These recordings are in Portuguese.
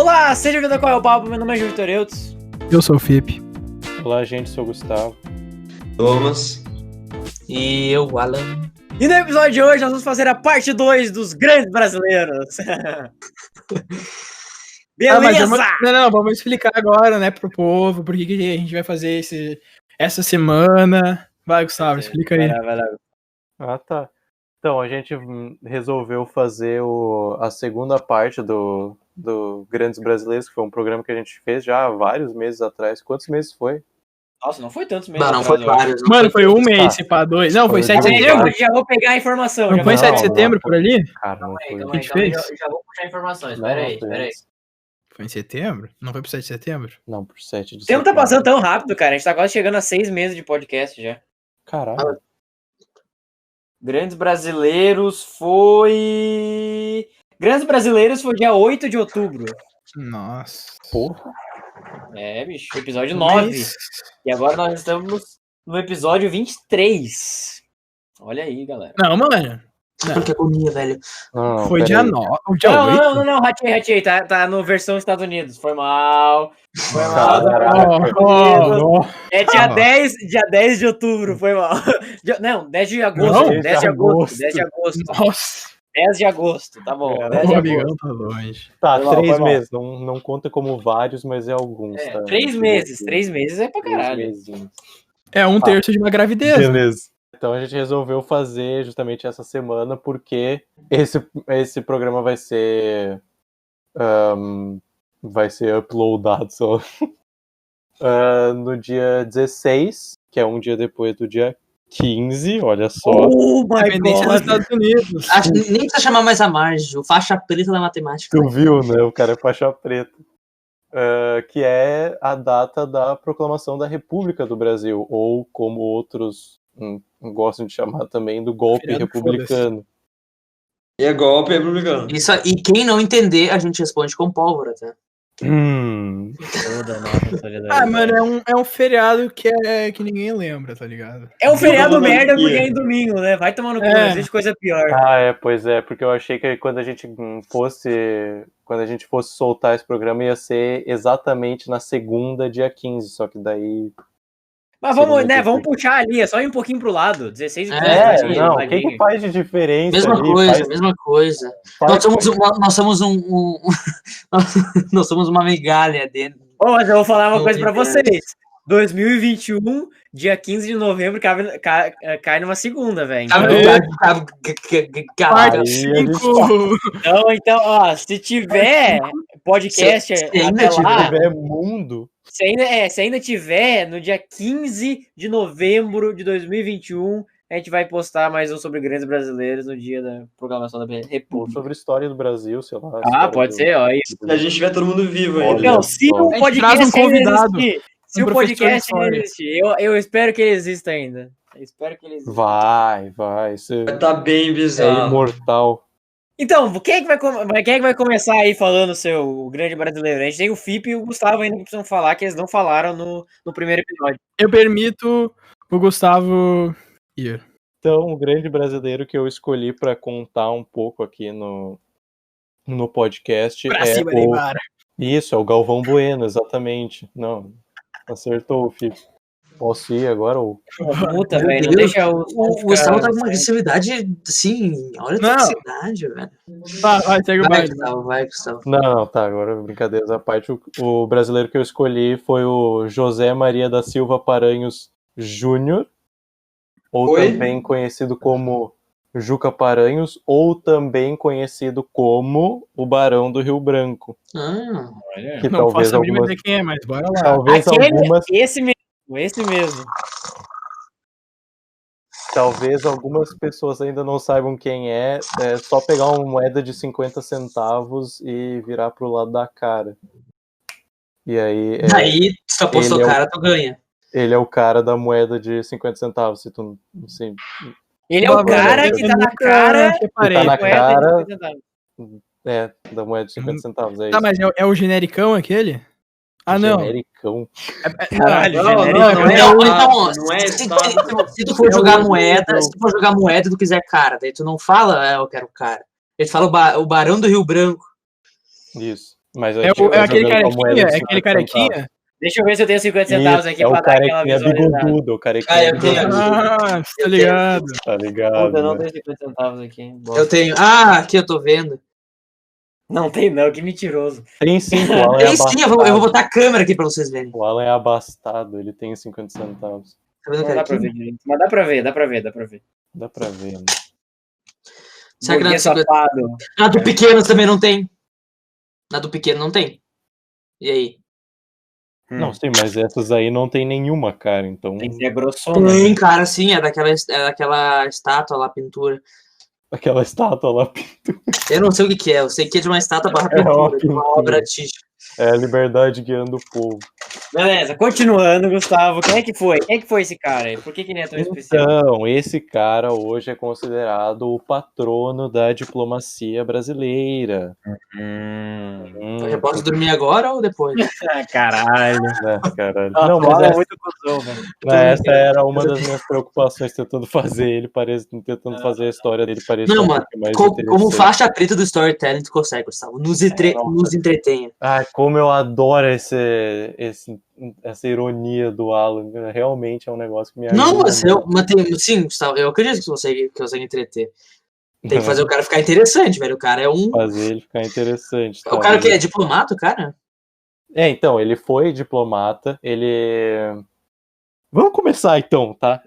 Olá, seja bem-vindo ao Qual é o Papo, meu nome é João Vitor Eudes. Eu sou o Fipe. Olá, gente, sou o Gustavo. Thomas. E eu, Alan. E no episódio de hoje nós vamos fazer a parte 2 dos grandes brasileiros. Beleza! Vamos explicar agora, né, pro povo, por que a gente vai fazer essa semana. Vai, Gustavo, explica aí. Vai lá. Ah, tá. Então, a gente resolveu fazer a segunda parte do Grandes Brasileiros, que foi um programa que a gente fez já há vários meses atrás. Quantos meses foi? Nossa, não foi tantos meses. Não foi vários. Mano, foi um mês, se pá, dois. Não, foi 7 de setembro. Já vou pegar a informação. Não foi 7 de setembro por ali? Cara, não foi. Calma aí, Já vou puxar informações. Pera aí. Foi em setembro? Não foi pro 7 de setembro? Não, por 7 de O tempo setembro. tá passando tão rápido, cara. A gente tá quase chegando a 6 meses de podcast já. Caralho. Grandes Brasileiros foi dia 8 de outubro. Nossa. Porra. É, bicho, episódio 9. E agora nós estamos no episódio 23. Olha aí, galera. Não, mano. Que agonia, velho. Não, Foi dia 9. Dia 8? Não, ratei. Tá no versão Estados Unidos. Foi mal. É dia 10 de outubro, foi mal. Não, 10 de agosto. Não, 10 de agosto. Nossa. 10 de agosto, tá bom. Cara, 10 de O agosto. amigão tá longe. Tá, Foi mal, 3 foi mal. meses. Não conta como vários, mas é alguns, tá? 3 meses. 3 meses é pra 3 caralho. mesinhos. É um terço de uma gravidez. Beleza. Então a gente resolveu fazer justamente essa semana porque esse programa vai ser uploadado só no dia 16, que é um dia depois do dia 15, olha só. Oh my Independência dos god. Estados Unidos. Acho que nem precisa chamar mais a margem, o faixa preta da matemática. Tu viu, né? O cara é faixa preta. Que é a data da proclamação da República do Brasil, ou como outros gostam de chamar também, do golpe Feriado, republicano. E é golpe republicano. Isso, e quem não entender, a gente responde com pólvora, tá? Toda nossa solidariedade. Ah, mano, é um feriado que ninguém lembra, tá ligado? É um feriado merda porque é em domingo, né? Vai tomar no cu, É. existe coisa pior. Pois é, porque eu achei que quando a gente fosse soltar esse programa ia ser exatamente na segunda, dia 15, só que daí... Mas vamos puxar ali, é só ir um pouquinho pro lado. 16 e pouco. O que faz de diferença? Mesma coisa. Nós somos uma migalha dentro. Ô, mas eu vou falar uma coisa pra vocês. 2021, dia 15 de novembro, cai numa segunda, velho. Parte 5. Então, ó, se tiver podcast Se até ainda lá, tiver mundo... se ainda tiver, no dia 15 de novembro de 2021, a gente vai postar mais um sobre grandes brasileiros no dia da proclamação da Ou República. sobre a história do Brasil, sei lá. Ah, pode ser, ó. Isso. Se a gente tiver todo mundo vivo ainda. Não, se o A gente podcast traz um convidado, existir, se um o professor de podcast história. existir, eu espero que ele exista ainda. Eu espero que ele exista. Vai. Isso Vai tá bem é bizarro. imortal. Então, quem é que vai começar aí falando o seu grande brasileiro? A gente tem o Fipe e o Gustavo ainda que precisam falar, que eles não falaram no primeiro episódio. Eu permito o Gustavo ir. Então, o grande brasileiro que eu escolhi para contar um pouco aqui no podcast Pra cima, Neymar. Isso, é o Galvão Bueno, exatamente. Não, acertou, filho. Posso ir agora? Ou... Puta, velho, não Deus. deixa O Gustavo tá com uma agressividade, assim, olha a Não. toxicidade, velho. Vai, segue o baile. Vai, Gustavo. Não, tá, agora brincadeiras à parte. O brasileiro que eu escolhi foi o José Maria da Silva Paranhos Júnior, ou Oi? também conhecido como Juca Paranhos, ou também conhecido como o Barão do Rio Branco. Olha. Que Não talvez faço a mínima algumas, ideia quem é, mas bora lá. talvez algumas, Esse mesmo. talvez algumas pessoas ainda não saibam quem é só pegar uma moeda de 50 centavos e virar pro lado da cara. E aí, Aí, se tu apostou ele é o- cara, tu ganha. ele é o cara da moeda de 50 centavos, se tu não sei. Ele é o cara que tá na cara. Reparei. Tá na moeda de cara. 50 centavos. Da moeda de 50 centavos, é Tá, isso. mas é o genericão aquele? Ah, não. Genericão. Caralho, Não, genérico. não é Então, estado, não é se estado. tu for jogar moeda, se tu for jogar moeda e tu quiser cara, daí tu não fala, eu quero cara. Ele fala o Barão do Rio Branco. Isso. Mas É, eu tinha aquele jogando com a moeda carequinha? de É aquele 50 centavos. carequinha? Deixa eu ver se eu tenho 50 centavos Isso, aqui é pra o dar aquela carequinha visualizada. bigodudo, o carequinha Ah, eu tenho bigodudo. Ah, tô Eu ligado. Tá Puta, ligado, eu não né? tenho 50 centavos aqui. Bosta. Eu tenho. Ah, aqui eu tô vendo. Não tem não, que mentiroso. Tem sim, o Alan é Tem sim, eu vou abastado. botar a câmera aqui pra vocês verem. O Alan é abastado, ele tem 50 centavos. Tá vendo, Não dá pra cara? ver direito. Mas dá pra ver. Dá pra ver, né? Será que na Burguês do 50? safado. Na do pequeno também não tem. Na do pequeno não tem. E aí? Não, sim, mas essas aí não tem nenhuma, cara, então Tem que ser grossona. Tem, Né? cara, sim, é daquela estátua lá, pintura. aquela estátua lá Eu não sei o que é, eu sei que é de uma estátua barra É uma pintura, de uma pintura. obra artística. é a liberdade guiando o povo. Beleza, continuando, Gustavo. Quem é que foi? Quem é que foi esse cara aí? Por que ele é tão especial? Então, esse cara hoje é considerado o patrono da diplomacia brasileira. Eu já posso dormir agora ou depois? Caralho. Né, caralho. Nossa, Não, o mas Alan é essa, muito cuzão, velho. essa era uma das minhas preocupações, tentando fazer ele tentando fazer a história dele parecer Não, um mano, pouco mais como interessante. faixa preta do storytelling, tu consegue, Gustavo. Nos entretenha. Ah, como eu adoro essa ironia do Alan. Realmente é um negócio que me ajuda. Não, mas muito. sim, Gustavo, eu acredito que você consegue entreter. Tem que fazer o cara ficar interessante, velho. O cara é um. Fazer ele ficar interessante. O cara que é diplomata, cara? Então, ele foi diplomata, Vamos começar então, tá?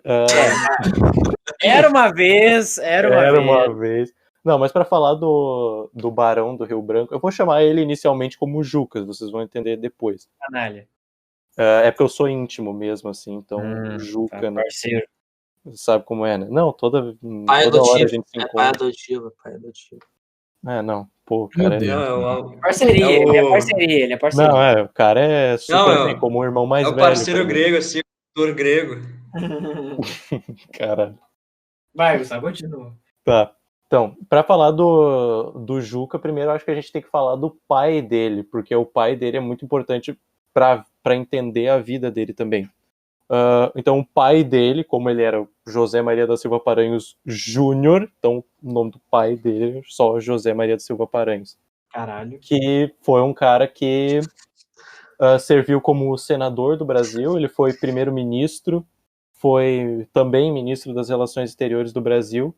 Era uma vez. Vez. Não, mas para falar do Barão do Rio Branco, eu vou chamar ele inicialmente como Jucas, vocês vão entender depois. Canalha. É porque eu sou íntimo mesmo, assim, então Juca, Tá, né? parceiro. Sabe como é, né? Não, toda Pai hora a adotivo. gente se É pai encontra. adotivo, pai adotivo. Não, pô, Meu cara. Deus. Não, Parceria, É o- ele é parceria, ele é parceiro. Não, o cara é super Não, bem, como o irmão mais é o velho. parceiro pra mim. grego, assim, o autor grego. Cara. Vai, Gustavo, continua. Tá. Então, para falar do Juca, primeiro eu acho que a gente tem que falar do pai dele, porque o pai dele é muito importante para entender a vida dele também. Então, o pai dele, como ele era José Maria da Silva Paranhos Júnior, então o nome do pai dele é só José Maria da Silva Paranhos. Caralho. Que foi um cara que serviu como senador do Brasil, ele foi primeiro-ministro, foi também ministro das Relações Exteriores do Brasil,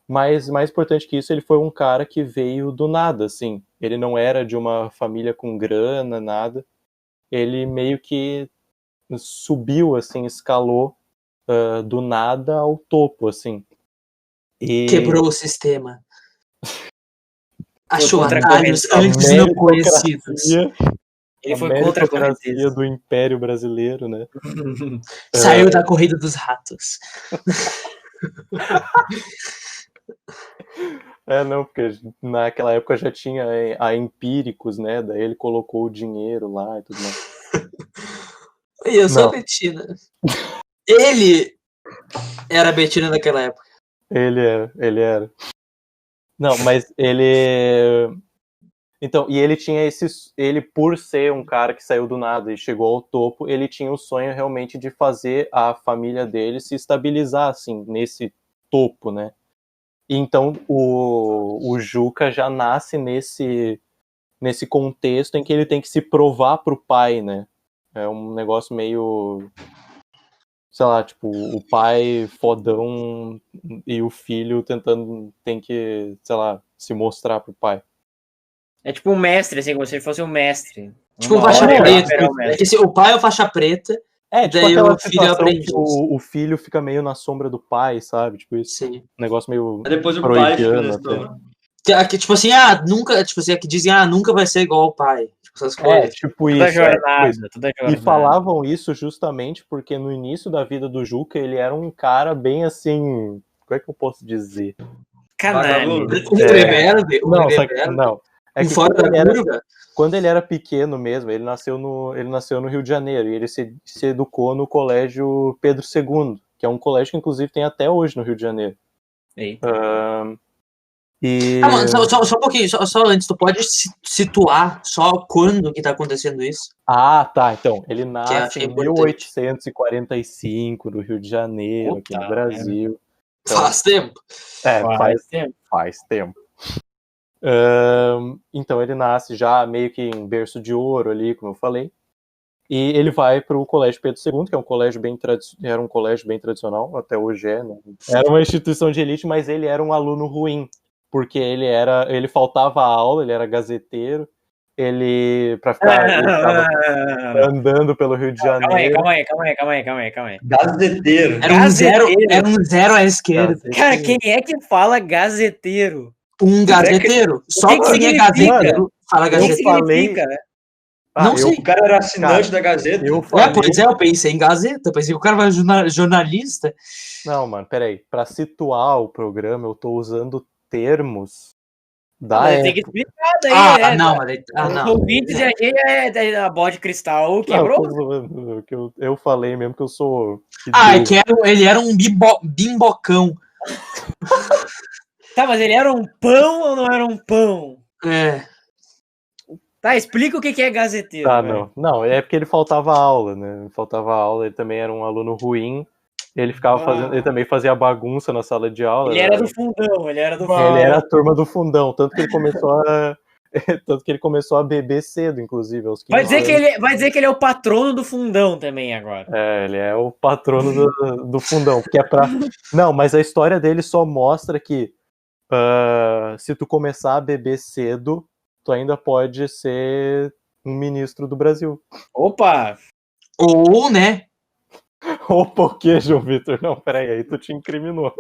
mas mais importante que isso, ele foi um cara que veio do nada, assim. Ele não era de uma família com grana, nada. Ele meio que subiu, assim, escalou do nada ao topo, assim. E Quebrou o sistema. Achou contra a atalhos corrente. antes não conhecidos. Ele a foi contra a meritocracia correnteza. do Império Brasileiro, né? Saiu da corrida dos ratos. Não, porque naquela época já tinha a Empíricos, né? Daí ele colocou o dinheiro lá e tudo mais. E eu sou Não. a Betina. Ele era a Betina naquela época. Ele era. Não, mas ele... Então, e ele tinha ele, por ser um cara que saiu do nada e chegou ao topo, ele tinha o sonho realmente de fazer a família dele se estabilizar, assim, nesse topo, né? E então, o Juca já nasce nesse contexto em que ele tem que se provar pro pai, né? É um negócio meio... Sei lá, tipo, o pai fodão e o filho tem que, sei lá, se mostrar pro pai. É tipo um mestre, assim, como se ele fosse um mestre. Tipo um Uma faixa hora ele vai preta. virar um É mestre. que o pai é o faixa preta. Tipo Daí aquela o filho é o situação aprendiz. que o filho fica meio na sombra do pai, sabe? Tipo isso. Sim. Um negócio meio Aí depois o pai fica freudiano na até. história. Que, tipo assim, nunca. Tipo assim, que dizem, nunca vai ser igual ao pai. Tipo, essas coisas. Tipo Toda isso. jornada, Tipo isso. toda E jornada. falavam isso justamente porque no início da vida do Juca ele era um cara bem assim. Como é que eu posso dizer? Canalha. Vagabundo. Um rebelde, Não, não. É que fora da curva. quando ele era pequeno mesmo, ele nasceu no Rio de Janeiro e ele se educou no colégio Pedro II, que é um colégio que inclusive tem até hoje no Rio de Janeiro. Eita. Mano, só um pouquinho, só antes, tu pode situar só quando que tá acontecendo isso? Tá, então, ele nasce acho em importante. 1845 no Rio de Janeiro, aqui no Brasil. Então, Faz tempo. Faz tempo. Faz tempo. Então ele nasce já meio que em berço de ouro ali, como eu falei. E ele vai para o Colégio Pedro II, que é um colégio era um colégio bem tradicional, até hoje né? Era uma instituição de elite, mas ele era um aluno ruim, porque ele faltava aula, ele era gazeteiro, ele ficava andando pelo Rio de Janeiro. Calma aí. Gazeteiro. Era um zero à esquerda. Cara, quem é que fala gazeteiro? Um gazeteiro. Só que quem é significa? gazeteiro fala O que gazeteiro. significa? Não sei. O cara era assinante da Gazeta. Pois é, eu pensei em Gazeta, pensei que o cara vai jornalista. Não, mano, peraí. Pra situar o programa, eu tô usando termos da Mas época. tem que explicar daí, né? Não, mas... Os ouvintes e a gente é a bola de cristal, Não, quebrou? eu tô zoando, que eu falei mesmo que eu sou... É que ele era um bimbocão. Tá, mas ele era um pão ou não era um pão? É. Tá, explica o que é gazeteiro. Tá, velho. não, é porque ele faltava aula, né? Faltava aula, ele também era um aluno ruim. Ele ficava ele também fazia bagunça na sala de aula. Ele era do fundão, Ele era a turma do fundão, tanto que ele começou a beber cedo, inclusive, aos 15 vai dizer anos. que ele é o patrono do fundão também agora. Ele é o patrono do fundão, porque Não, mas a história dele só mostra que se tu começar a beber cedo, tu ainda pode ser um ministro do Brasil. Opa! Ou, né? Opa, o que, João Vitor? Não, peraí, aí tu te incriminou.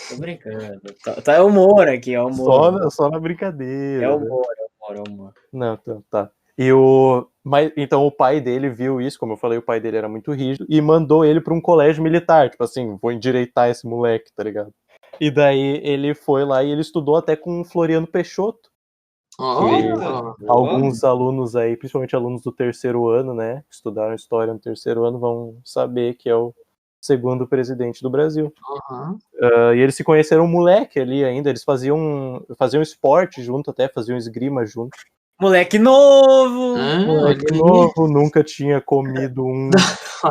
Tô brincando. Tá, é humor aqui, é humor. Só na brincadeira. É humor. Não, tá. Então o pai dele viu isso, como eu falei, o pai dele era muito rígido, e mandou ele pra um colégio militar, tipo assim, vou endireitar esse moleque, tá ligado? E daí ele foi lá e ele estudou até com o Floriano Peixoto. Alguns alunos aí, principalmente alunos do terceiro ano, né, que estudaram história no terceiro ano, vão saber que é o segundo presidente do Brasil. E eles se conheceram moleque ali ainda, eles faziam esporte junto até, faziam esgrima junto. Moleque novo! Moleque novo, nunca tinha comido um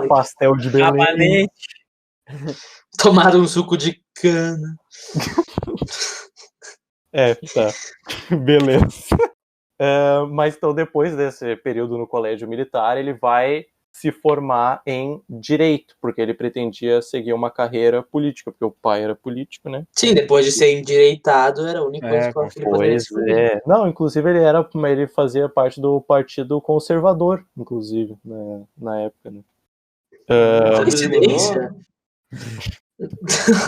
pastel de Belém. Rabanete. Tomaram um suco de cana. Tá. Beleza. Mas então, depois desse período no colégio militar, ele vai se formar em direito, porque ele pretendia seguir uma carreira política, porque o pai era político, né? Sim, depois de ser endireitado, era a única coisa que ele poderia escolher. Não, inclusive ele fazia parte do Partido Conservador, inclusive, né, na época, né? Coincidência?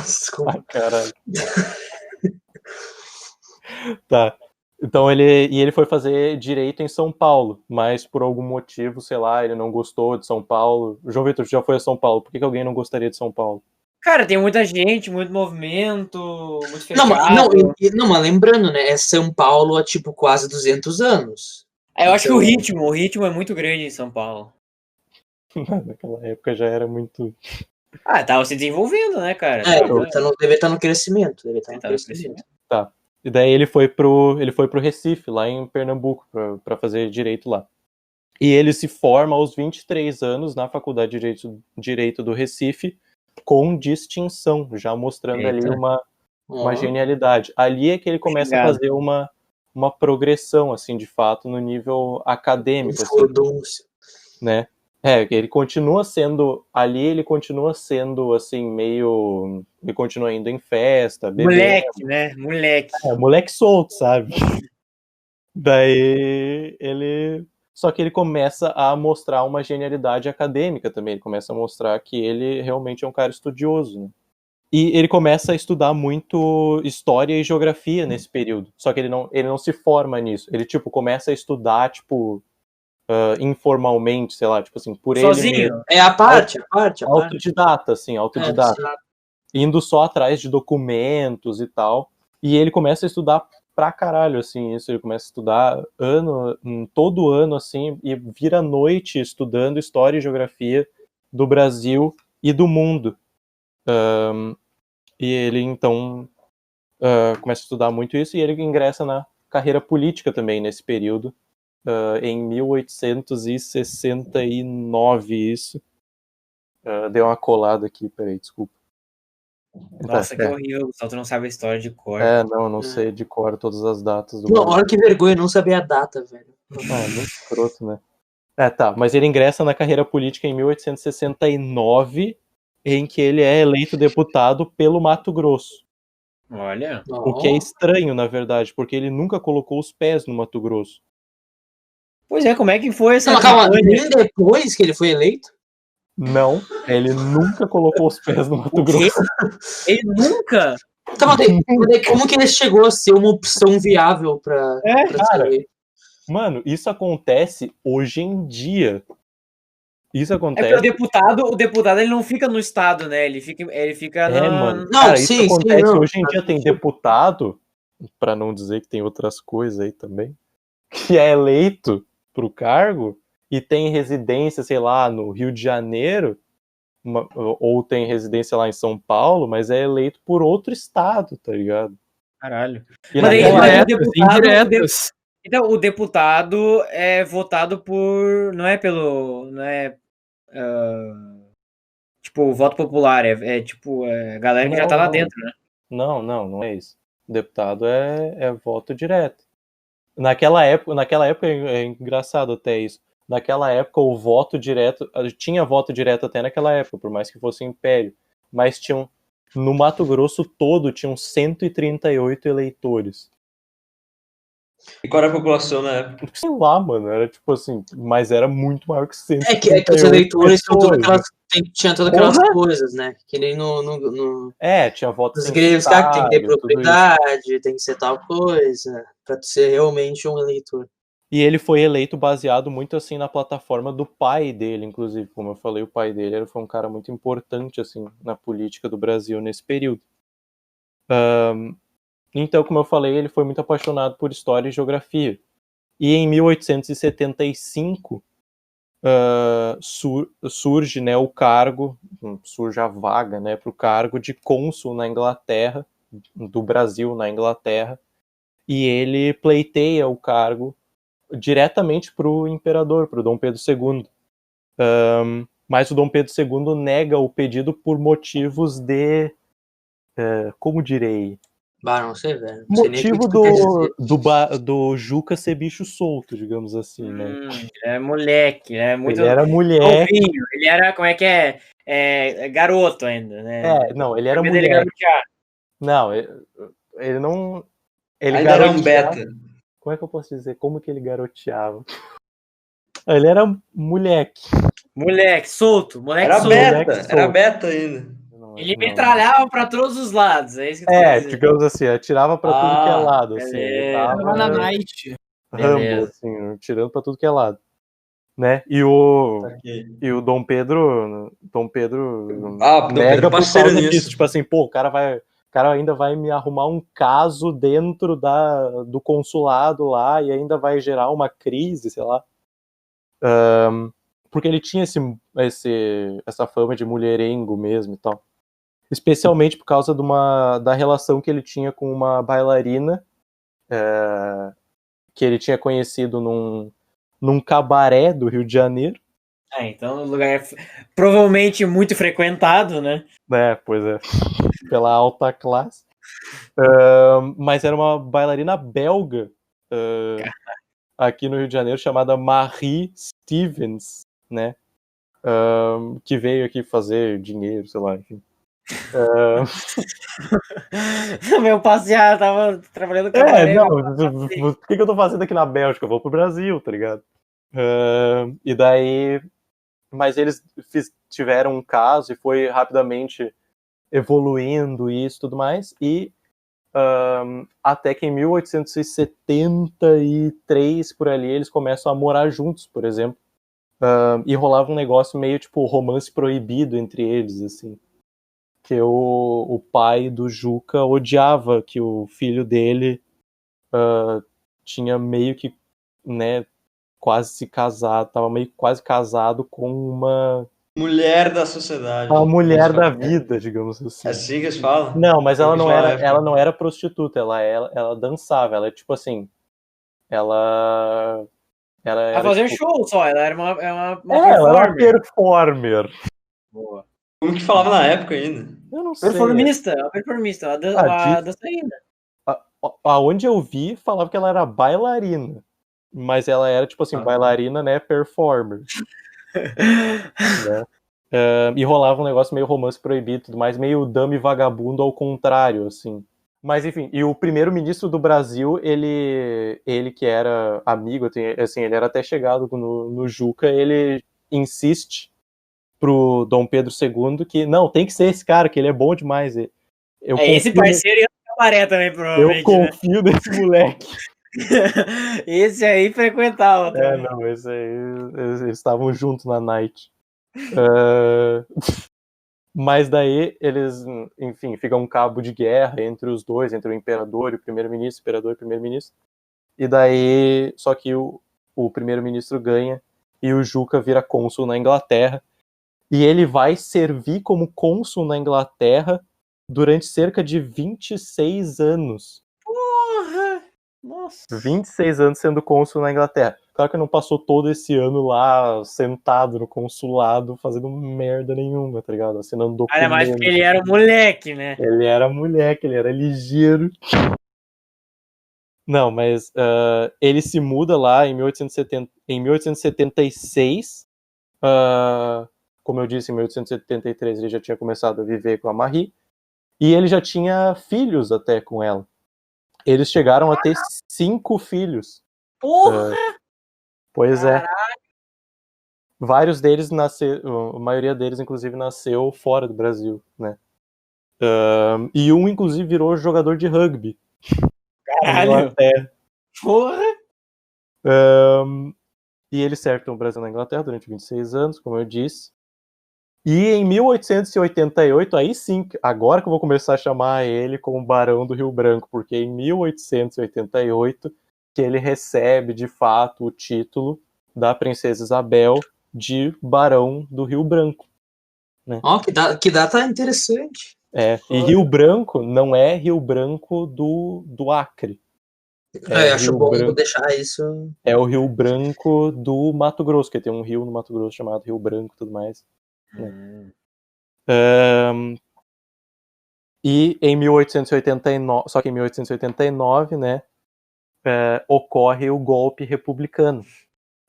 Desculpa. Ai, caralho. Tá. Então ele foi fazer direito em São Paulo, mas por algum motivo, sei lá, ele não gostou de São Paulo. João Vitor já foi a São Paulo, por que alguém não gostaria de São Paulo? Cara, tem muita gente, muito movimento, muito fechado. Não, mas lembrando, né, é São Paulo há tipo quase 200 anos. Eu acho que o ritmo é muito grande em São Paulo. Naquela época já era muito... Tava se desenvolvendo, né, cara? Deve estar no crescimento. Tá. E daí ele foi pro Recife, lá em Pernambuco, para fazer direito lá. E ele se forma aos 23 anos na Faculdade de Direito do Recife, com distinção, já mostrando ali uma genialidade. Ali é que ele começa a fazer uma progressão, assim, de fato, no nível acadêmico, assim, né? Ele continua sendo, assim, meio... Ele continua indo em festa, bebendo. Moleque, né? Moleque. Moleque solto, sabe? Daí Só que ele começa a mostrar uma genialidade acadêmica também. Ele começa a mostrar que ele realmente é um cara estudioso, né? E ele começa a estudar muito história e geografia nesse período. Só que ele não se forma nisso. Ele, tipo, começa a estudar, tipo... informalmente, sei lá, tipo assim, por sozinho. ele mesmo. É a parte. Autodidata, assim, indo só atrás de documentos e tal. E ele começa a estudar pra caralho, assim, isso. Ele começa a estudar todo ano, assim, e vira noite estudando história e geografia do Brasil e do mundo. E ele, então, começa a estudar muito isso e ele ingressa na carreira política também nesse período. Em 1869, isso. Deu uma colada aqui, peraí, desculpa. Nossa, que horrível, Gustavo, tu não sabe a história de cor. Não sei de cor todas as datas do Pô, Brasil. olha que vergonha, não saber a data, velho. É muito escroto, né? Mas ele ingressa na carreira política em 1869, em que ele é eleito deputado pelo Mato Grosso. Olha. O que é estranho, na verdade, porque ele nunca colocou os pés no Mato Grosso. Pois é, como é que foi essa Não, calma, campanha? nem depois que ele foi eleito? Não, ele nunca colocou os pés no Mato O quê? Grosso. Ele nunca? Tá, mas como que ele chegou a ser uma opção viável pra cara, ser eleito? Mano, isso acontece hoje em dia. Isso É porque acontece. o deputado ele não fica no estado, né? Ele fica Mano. Não, Cara, sim, isso acontece sim, não. hoje em dia. Tem deputado, pra não dizer que tem outras coisas aí também, que é eleito pro cargo e tem residência, sei lá, no Rio de Janeiro, ou tem residência lá em São Paulo, mas é eleito por outro estado, tá ligado? Caralho. E Mas aí, naquela mas o época, deputado, indiretas. então, o deputado é votado por. Não é pelo. Não é. Tipo, voto popular. É tipo, a galera que já tá lá dentro, né? Não é isso. O deputado é voto direto. Naquela época é engraçado até isso. Naquela época o voto direto, tinha voto direto até naquela época, por mais que fosse império, mas no Mato Grosso todo tinham 138 eleitores. E qual era a população na época? Sei lá, mano, era tipo assim, mas era muito maior que 138 É que os eleitores tinham todas aquelas Porra! coisas, né? Que nem no Tinha voto nos igrejas que tem que ter censitário, tudo isso. propriedade, tem que ser tal coisa, pra tu ser realmente um eleitor. E ele foi eleito baseado muito assim na plataforma do pai dele, inclusive. Como eu falei, o pai dele foi um cara muito importante assim na política do Brasil nesse período. Então, como eu falei, ele foi muito apaixonado por história e geografia. E em 1875 surge, né, o cargo, surge a vaga, né, para o cargo de cônsul na Inglaterra, do Brasil na Inglaterra, e ele pleiteia o cargo diretamente para o imperador, para o Dom Pedro II. Mas o Dom Pedro II nega o pedido por motivos de... como direi? Não sei, velho. Não sei nem o Motivo que tu quer dizer. do Juca ser bicho solto, digamos assim, né? É moleque, é muito. Ele era moleque. Novinho, ele era, como é que é? Garoto ainda, né? Não, ele era Ele moleque. garotear. Não, ele não... Ele Ainda era um garoteava. beta. Como é que eu posso dizer? Como que ele garoteava? Ele era moleque. Moleque, solto, moleque Era solto. beta, solto. era beta ainda. Ele metralhava pra todos os lados, é isso que tu quer dizer. Digamos assim, atirava pra tudo que é lado, assim. Ele beleza. Tava na tava night. Rambo, Beleza. assim, tirando pra tudo que é lado. Né? E o Dom Pedro Dom nega Pedro por parceiro causa nisso. disso. Tipo assim, pô, o cara ainda vai me arrumar um caso dentro do consulado lá e ainda vai gerar uma crise, sei lá. Porque ele tinha essa fama de mulherengo mesmo e tal. Especialmente por causa da relação que ele tinha com uma bailarina que ele tinha conhecido num cabaré do Rio de Janeiro. Então o lugar é provavelmente muito frequentado, né? Pois é, pela alta classe. Mas era uma bailarina belga aqui no Rio de Janeiro, chamada Marie Stevens, né? Que veio aqui fazer dinheiro, sei lá, enfim. Meu passear, tava trabalhando no cabaré. O que eu tô fazendo aqui na Bélgica? Eu vou pro Brasil, tá ligado? E daí... Mas eles tiveram um caso e foi rapidamente evoluindo isso e tudo mais, e até que em 1873, por ali, eles começam a morar juntos, por exemplo, e rolava um negócio meio tipo romance proibido entre eles, assim, que o pai do Juca odiava que o filho dele tinha meio que, né, quase se casado, tava meio quase casado com uma mulher da sociedade. A mulher da vida, digamos assim. É assim que eles falam? Não, mas ela não era prostituta, ela dançava, ela tipo assim, ela era fazer tipo, show só, ela era uma ela era uma performer. Boa. Como que falava na época ainda? Eu não sei. Performista, a diz- dançarina. Aonde eu vi, falava que ela era bailarina. Mas ela era, tipo assim, bailarina, né? Performer. Né? E rolava um negócio meio romance proibido, tudo mais, meio dame vagabundo ao contrário, assim. Mas enfim, e o primeiro-ministro do Brasil, ele que era amigo, assim, ele era até chegado no Juca, ele insiste pro Dom Pedro II que, não, tem que ser esse cara, que ele é bom demais. Esse parceiro ia no cabaré também, provavelmente, eu confio nesse moleque. Esse aí frequentava também. Não, esse aí, eles estavam juntos na night. Mas daí eles, enfim, fica um cabo de guerra entre os dois, entre o imperador e o primeiro-ministro, imperador e primeiro-ministro. E daí, só que o primeiro-ministro ganha e o Juca vira cônsul na Inglaterra. E ele vai servir como cônsul na Inglaterra durante cerca de 26 anos. Porra! Nossa. 26 anos sendo cônsul na Inglaterra. Claro que não passou todo esse ano lá, sentado no consulado, fazendo merda nenhuma, tá ligado? Assinando documentos. Ainda mais porque ele era moleque, né? Ele era moleque, ele era ligeiro. Não, mas ele se muda lá em 1876. Como eu disse, em 1873 ele já tinha começado a viver com a Marie. E ele já tinha filhos até com ela. Eles chegaram a ter 5 filhos. Porra! Pois Caralho. é. Vários deles nasceram, a maioria deles, inclusive, nasceu fora do Brasil, né? E um, inclusive, virou jogador de rugby. Caralho! Porra! E ele serve no Brasil e na Inglaterra durante 26 anos, como eu disse. E em 1888, aí sim, agora que eu vou começar a chamar ele como Barão do Rio Branco, porque em 1888 que ele recebe, de fato, o título da Princesa Isabel de Barão do Rio Branco. Né? Que data interessante. E Rio Branco não é Rio Branco do Acre. Eu acho bom deixar isso. É o Rio Branco do Mato Grosso, que tem um rio no Mato Grosso chamado Rio Branco e tudo mais. Né? E em 1889, só que em 1889, né, ocorre o golpe republicano,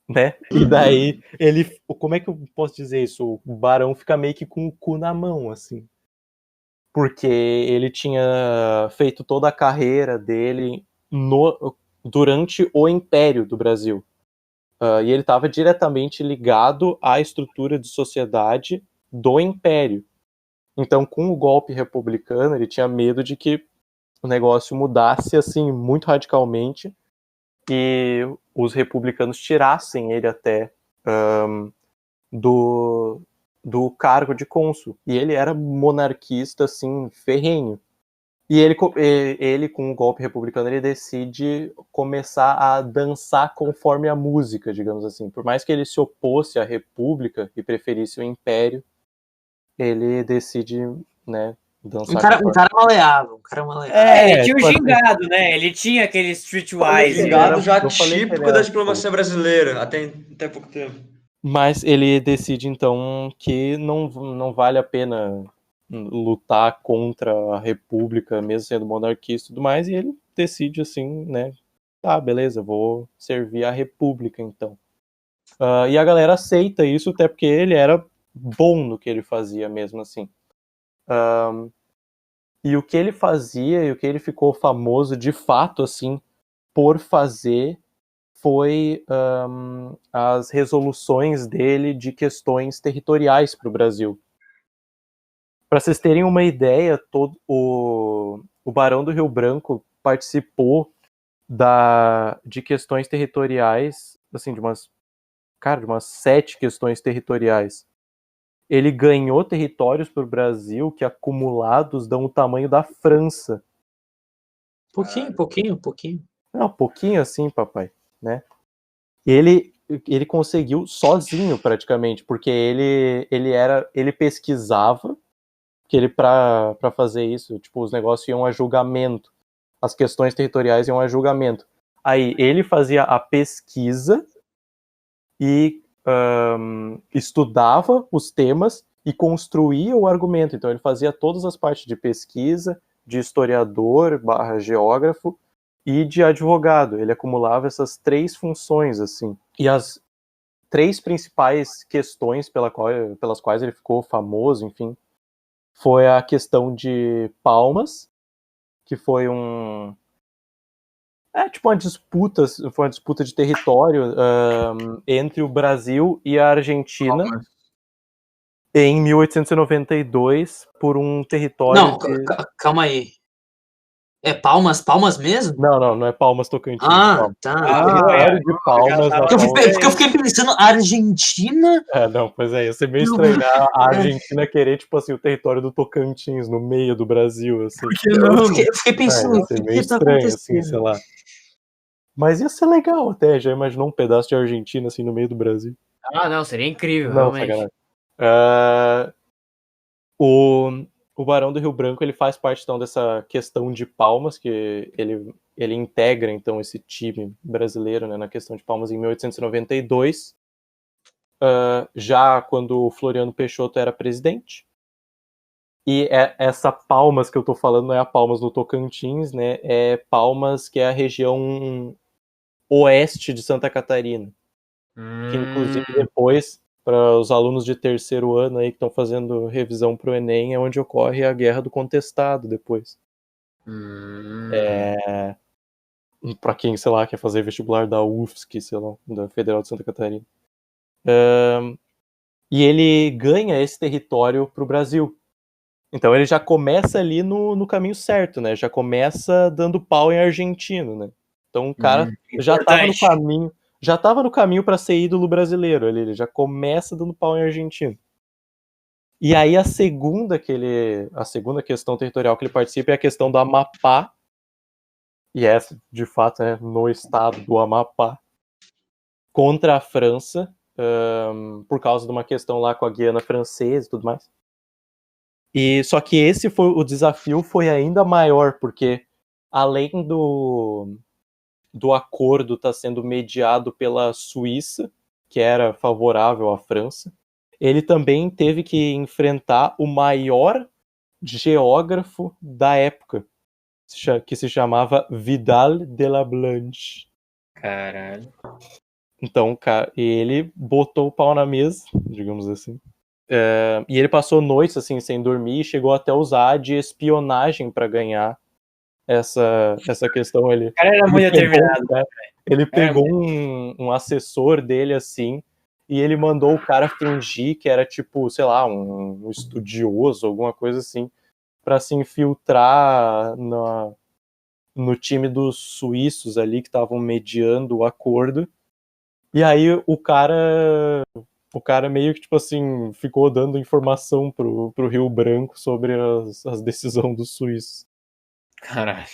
né? E daí ele, como é que eu posso dizer isso? O Barão fica meio que com o cu na mão, assim, porque ele tinha feito toda a carreira dele durante o Império do Brasil. E ele estava diretamente ligado à estrutura de sociedade do Império. Então, com o golpe republicano, ele tinha medo de que o negócio mudasse assim muito radicalmente e os republicanos tirassem ele até do cargo de cônsul. E ele era monarquista assim ferrenho. E ele com o golpe republicano, ele decide começar a dançar conforme a música, digamos assim. Por mais que ele se opôsse à república e preferisse o império, ele decide, né, dançar. Um cara maleável. Ele tinha o gingado, né? Ele tinha aquele streetwise. O gingado já típico da diplomacia brasileira, até pouco tempo. Mas ele decide, então, que não vale a pena lutar contra a república, mesmo sendo monarquista e tudo mais, e ele decide, assim, né, tá, beleza, vou servir a república, então. E a galera aceita isso, até porque ele era bom no que ele fazia mesmo assim. E o que ele fazia e o que ele ficou famoso de fato assim por fazer foi as resoluções dele de questões territoriais para o Brasil. Para vocês terem uma ideia, o Barão do Rio Branco participou de questões territoriais, assim, de umas 7 questões territoriais. Ele ganhou territórios para o Brasil que acumulados dão o tamanho da França. Pouquinho. Não, pouquinho assim, papai, né? Ele conseguiu sozinho praticamente, porque ele pesquisava, que ele para fazer isso, tipo, os negócios iam a julgamento, as questões territoriais iam a julgamento. Aí ele fazia a pesquisa e estudava os temas e construía o argumento. Então ele fazia todas as partes de pesquisa, de historiador / geógrafo e de advogado. Ele acumulava essas 3 funções, assim. E as 3 principais questões pelas quais ele ficou famoso, enfim, foi a questão de Palmas, que foi tipo foi uma disputa de território entre o Brasil e a Argentina em 1892 por um território Não, calma aí. É Palmas mesmo? Não é Palmas Tocantins. Ah, Palmas. tá. Território de Palmas na Porque eu fiquei pensando, Argentina? não, pois é, ia ser meio estranho, né? A Argentina querer, tipo assim, o território do Tocantins no meio do Brasil, assim. Por que não? Eu fiquei pensando, Ia o ser que meio que tá estranho, assim, sei acontecendo? lá. Mas ia ser legal até, já imaginou um pedaço de Argentina, assim, no meio do Brasil? Ah, não, seria incrível, Não, realmente. sacanagem. O Barão do Rio Branco, ele faz parte, então, dessa questão de Palmas, que ele integra, então, esse time brasileiro, né, na questão de Palmas em 1892, já quando o Floriano Peixoto era presidente. E essa Palmas que eu tô falando não é a Palmas do Tocantins, né, é Palmas, que é a região oeste de Santa Catarina. Que, inclusive, depois, para os alunos de terceiro ano aí que estão fazendo revisão para o Enem, é onde ocorre a Guerra do Contestado depois. Para quem, sei lá, quer fazer vestibular da UFSC, sei lá, da Federal de Santa Catarina. E ele ganha esse território para o Brasil. Então ele já começa ali no caminho certo, né? Já começa dando pau em argentino, né? Então o cara já estava no caminho para ser ídolo brasileiro. Ele já começa dando pau em argentino. E aí a segunda questão territorial que ele participa é a questão do Amapá. E essa, de fato, é no estado do Amapá, contra a França, por causa de uma questão lá com a Guiana Francesa e tudo mais. E só que o desafio foi ainda maior, porque além do acordo estar sendo mediado pela Suíça, que era favorável à França, ele também teve que enfrentar o maior geógrafo da época, que se chamava Vidal de la Blanche. Caralho. Então, cara, ele botou o pau na mesa, digamos assim. E ele passou noites assim sem dormir e chegou até a usar de espionagem para ganhar essa questão. O cara era muito determinado. Ele pegou um assessor dele assim e ele mandou o cara fingir que era tipo, sei lá, um estudioso, alguma coisa assim, para se infiltrar no time dos suíços ali que estavam mediando o acordo. E aí o cara meio que, tipo assim, ficou dando informação pro Rio Branco sobre as decisões dos suíços. Caralho.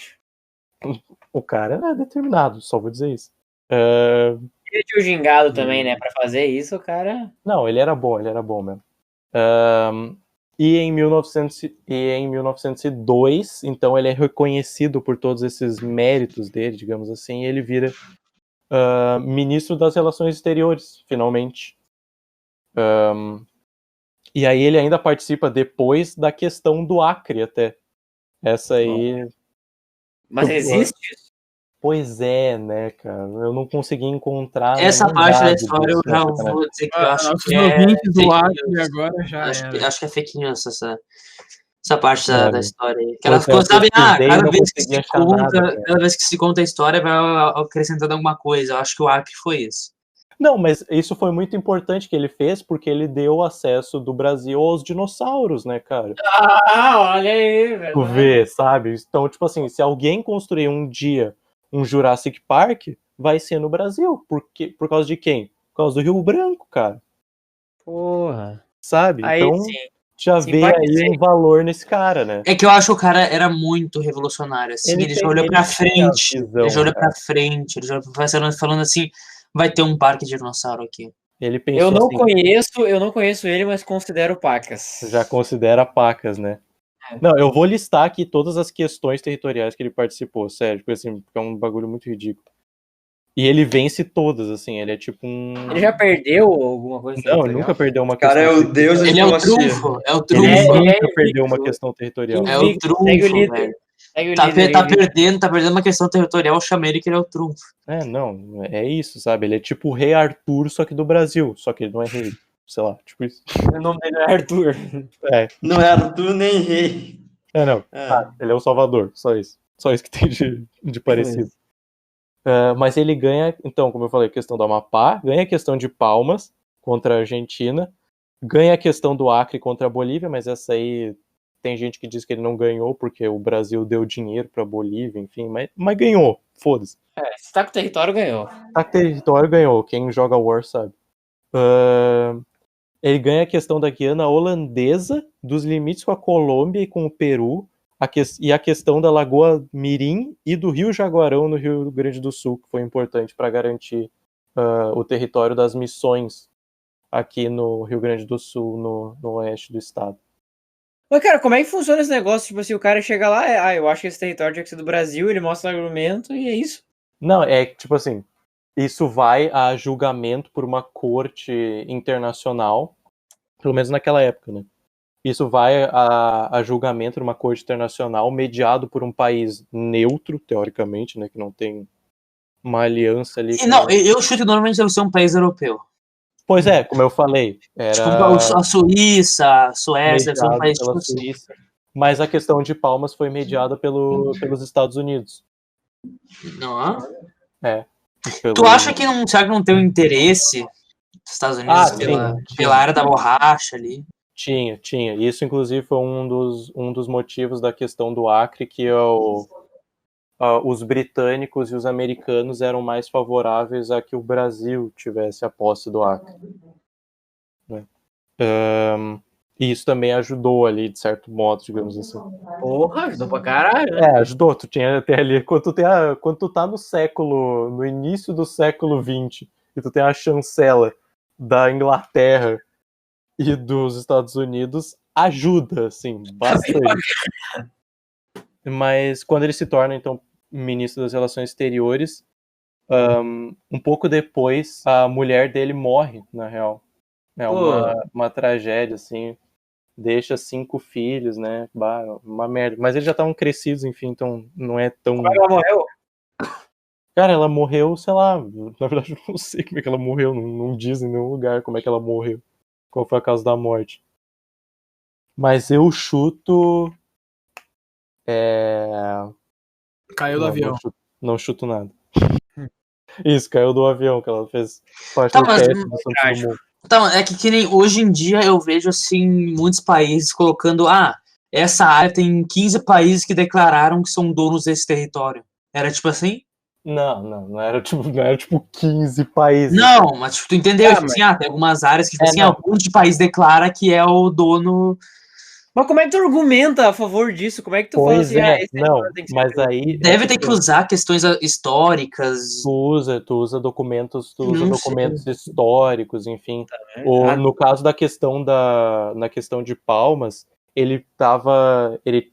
O cara era determinado, só vou dizer isso. Ele tinha o gingado também, né? Pra fazer isso, o cara... Não, ele era bom mesmo. E em 1902, então ele é reconhecido por todos esses méritos dele, digamos assim, e ele vira ministro das Relações Exteriores, finalmente. E aí ele ainda participa depois da questão do Acre, até. Essa aí... Mas existe isso? Pois é, né, cara? Eu não consegui encontrar Essa nenhum parte da dado história eu disso, já né, cara? vou dizer que eu acho Nossos que é ouvintes do fake Acre news. agora já era. Acho que é fake news essa parte da história aí. Aquelas Pois é, eu coisas, sabe? pesquisei e Cada não vez que consegui se achar nada, conta, cara. cada vez que se conta a história, vai acrescentando alguma coisa. Eu acho que o Acre foi isso. Não, mas isso foi muito importante que ele fez, porque ele deu acesso do Brasil aos dinossauros, né, cara? Ah, olha aí, velho. Tu vê, sabe? Então, tipo assim, se alguém construir um dia um Jurassic Park, vai ser no Brasil. Por causa de quem? Por causa do Rio Branco, cara. Porra. Sabe? Aí Então, sim. já vê aí Simpatizei. um valor nesse cara, né? É que eu acho que o cara era muito revolucionário, assim, ele já olhou pra frente, ele já falando assim, vai ter um parque de dinossauro aqui. Ele pensou Eu não conheço ele, mas considero pacas. já considera pacas, né? Não, eu vou listar aqui todas as questões territoriais que ele participou, sério, porque assim, é um bagulho muito ridículo. E ele vence todas, assim, ele é tipo um... Ele já perdeu alguma coisa? Não, ele territorial? nunca perdeu uma O cara questão é o deus da Ele é o diplomacia. trunfo, é o Ele trunfo. nunca perdeu uma invicto. questão territorial. É o Invicto, segue o trunfo, líder. velho. Segue o Tá, líder. tá perdendo uma questão territorial, eu chamei ele que ele é o trunfo. Não, é isso, sabe? Ele é tipo o rei Arthur, só que do Brasil. Só que ele não é rei, sei lá, tipo isso. O nome dele é Arthur. É, Não é Arthur nem rei. não. É. Ele é o Salvador, só isso. Só isso que tem de parecido. Mas ele ganha, então, como eu falei, a questão do Amapá, ganha a questão de Palmas contra a Argentina, ganha a questão do Acre contra a Bolívia, mas essa aí tem gente que diz que ele não ganhou porque o Brasil deu dinheiro pra Bolívia, enfim, mas ganhou, foda-se. Se tá com o território, ganhou. A território ganhou, quem joga War sabe. Ele ganha a questão da Guiana Holandesa, dos limites com a Colômbia e com o Peru, e a questão da Lagoa Mirim e do Rio Jaguarão, no Rio Grande do Sul, que foi importante para garantir o território das missões aqui no Rio Grande do Sul, no oeste do estado. Mas, cara, como é que funciona esse negócio? Tipo assim, o cara chega lá, eu acho que esse território tinha que ser do Brasil, ele mostra o argumento e é isso. Não, é tipo assim, isso vai a julgamento por uma corte internacional, pelo menos naquela época, né? Isso vai a julgamento numa corte internacional mediado por um país neutro, teoricamente, né? Que não tem uma aliança ali. Não, eu chuto que normalmente deve ser um país europeu. Pois é, como eu falei, era Tipo, a Suíça, a Suécia, deve ser um mediado país pela tipo assim. Suíça. Mas a questão de Palmas foi mediada pelos Estados Unidos. Não. Pelo... Tu acha que não, será que não tem um interesse dos Estados Unidos pela área da borracha ali? Tinha. Isso, inclusive, foi um dos motivos da questão do Acre, que os britânicos e os americanos eram mais favoráveis a que o Brasil tivesse a posse do Acre. Né? E isso também ajudou ali, de certo modo, digamos assim. Porra, ajudou pra caralho, né? Ajudou. Tu tinha até ali, quando tu tá no início do século XX, e tu tem a chancela da Inglaterra e dos Estados Unidos, ajuda, assim, bastante. Mas quando ele se torna, então, ministro das Relações Exteriores, um pouco depois, a mulher dele morre, na real. É uma tragédia, assim. Deixa 5 filhos, né? Uma merda. Mas eles já estavam crescidos, enfim, então não é tão... Como é que ela morreu? Cara, ela morreu, sei lá, na verdade eu não sei como é que ela morreu, não diz em nenhum lugar como é que ela morreu, qual foi a causa da morte. Mas eu chuto... Caiu do avião. Não chuto nada. Isso, caiu do avião, que ela fez parte Tá, do mas- teste do Santos Dumont. Então, é que nem hoje em dia eu vejo assim muitos países colocando, essa área tem 15 países que declararam que são donos desse território. Era tipo assim? Não era tipo 15 países. Não, mas tipo, tu entendeu? Tipo mas- assim, tem algumas áreas que tipo assim, não. algum de país declara que é o dono. Mas como é que tu argumenta a favor disso? Como é que tu fala Pois assim, esse não, não, tem que ser mas teu? aí... Deve ter que usar questões históricas. Tu usa documentos Não históricos, enfim. né? No caso na questão de Palmas, ele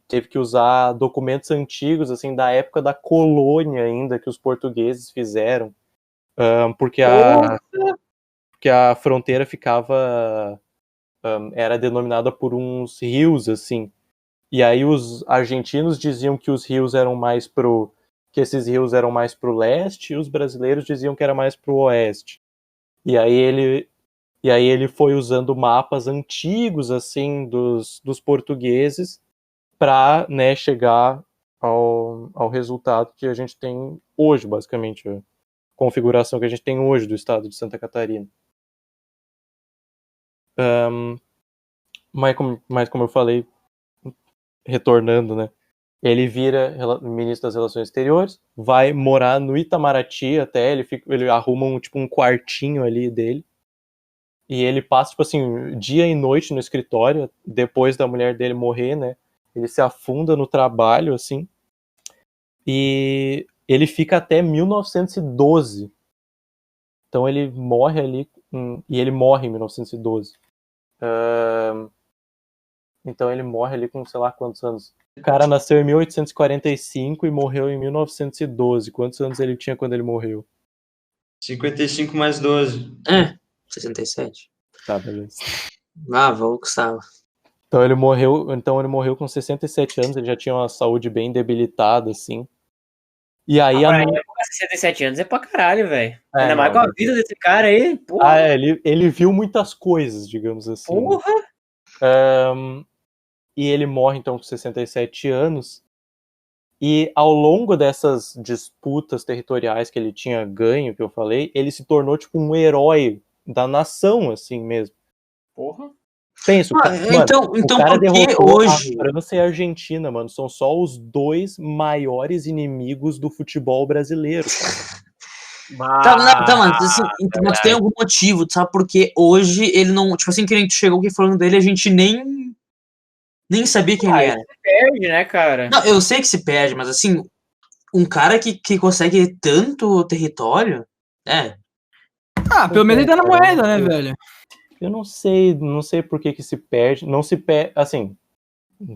teve que usar documentos antigos, assim, da época da colônia ainda, que os portugueses fizeram, porque a fronteira era denominada por uns rios, assim. E aí os argentinos diziam que que esses rios eram mais pro leste, e os brasileiros diziam que era mais pro oeste. E aí ele foi usando mapas antigos, assim, dos portugueses para, né, chegar ao resultado que a gente tem hoje, basicamente, a configuração que a gente tem hoje do estado de Santa Catarina. Mas como eu falei, retornando, né, ele vira ministro das Relações Exteriores, vai morar no Itamaraty até, ele arruma um quartinho ali dele, e ele passa, tipo assim, dia e noite no escritório, depois da mulher dele morrer, né, ele se afunda no trabalho, assim, e ele fica até 1912. Então ele morre ali, e ele morre em 1912. Então ele morre ali com sei lá quantos anos. O cara nasceu em 1845 e morreu em 1912. Quantos anos ele tinha quando ele morreu? 55 mais 12. 67. Tá, beleza. Vou, Gustavo. Então ele morreu com 67 anos, ele já tinha uma saúde bem debilitada, assim. E aí Pra época, 67 anos é pra caralho, velho. É, Ainda mais com a vida desse cara aí, porra. ele viu muitas coisas, digamos assim. Porra! E ele morre, então, com 67 anos. E ao longo dessas disputas territoriais que ele tinha ganho, que eu falei, ele se tornou, tipo, um herói da nação, assim mesmo. Porra. Pensa, Então o cara por que derrotou hoje... a França e a Argentina, mano. São só os 2 maiores inimigos do futebol brasileiro. Tá, mano, assim, mas tem algum motivo, sabe? Porque hoje ele não... Tipo assim, que a gente chegou aqui falando dele, a gente nem sabia quem ele era. Se perde, né, cara? Não, eu sei que se perde, mas assim, um cara que consegue tanto território, Pelo menos ele tá na moeda, né, velho? Eu não sei por que se perde. Não se perde, assim,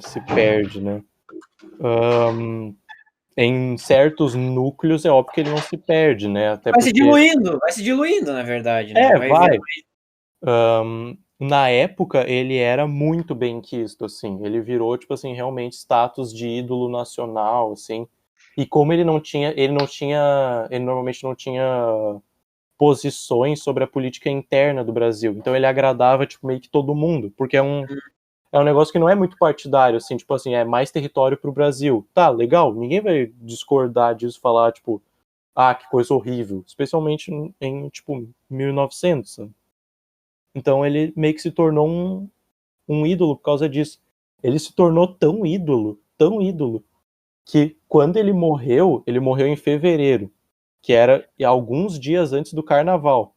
se perde, né? Em certos núcleos é óbvio que ele não se perde, né? Até Vai se diluindo, na verdade. Né? Vai. Na época, ele era muito bem quisto, assim. Ele virou, tipo assim, realmente status de ídolo nacional, assim. E como ele normalmente não tinha posições sobre a política interna do Brasil. Então ele agradava, tipo, meio que todo mundo, porque é um negócio que não é muito partidário, assim, tipo assim, é mais território pro Brasil. Tá, legal, ninguém vai discordar disso, falar, tipo, que coisa horrível, especialmente em, tipo, 1900, sabe? Então ele meio que se tornou um ídolo por causa disso. Ele se tornou tão ídolo, que quando ele morreu em fevereiro, que era alguns dias antes do carnaval.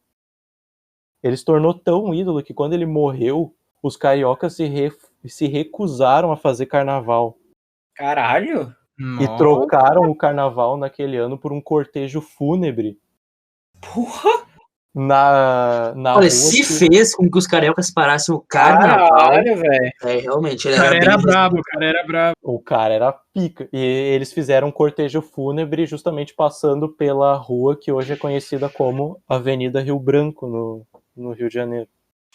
Ele se tornou tão ídolo que quando ele morreu, os cariocas se recusaram a fazer carnaval. Caralho! E trocaram o carnaval naquele ano por um cortejo fúnebre. Porra! Na Olha, rua fez com que os cariocas parassem o carnaval. Caralho, velho. Realmente, ele O cara era brabo, respeitado. O cara era pica. E eles fizeram um cortejo fúnebre justamente passando pela rua que hoje é conhecida como Avenida Rio Branco, no Rio de Janeiro.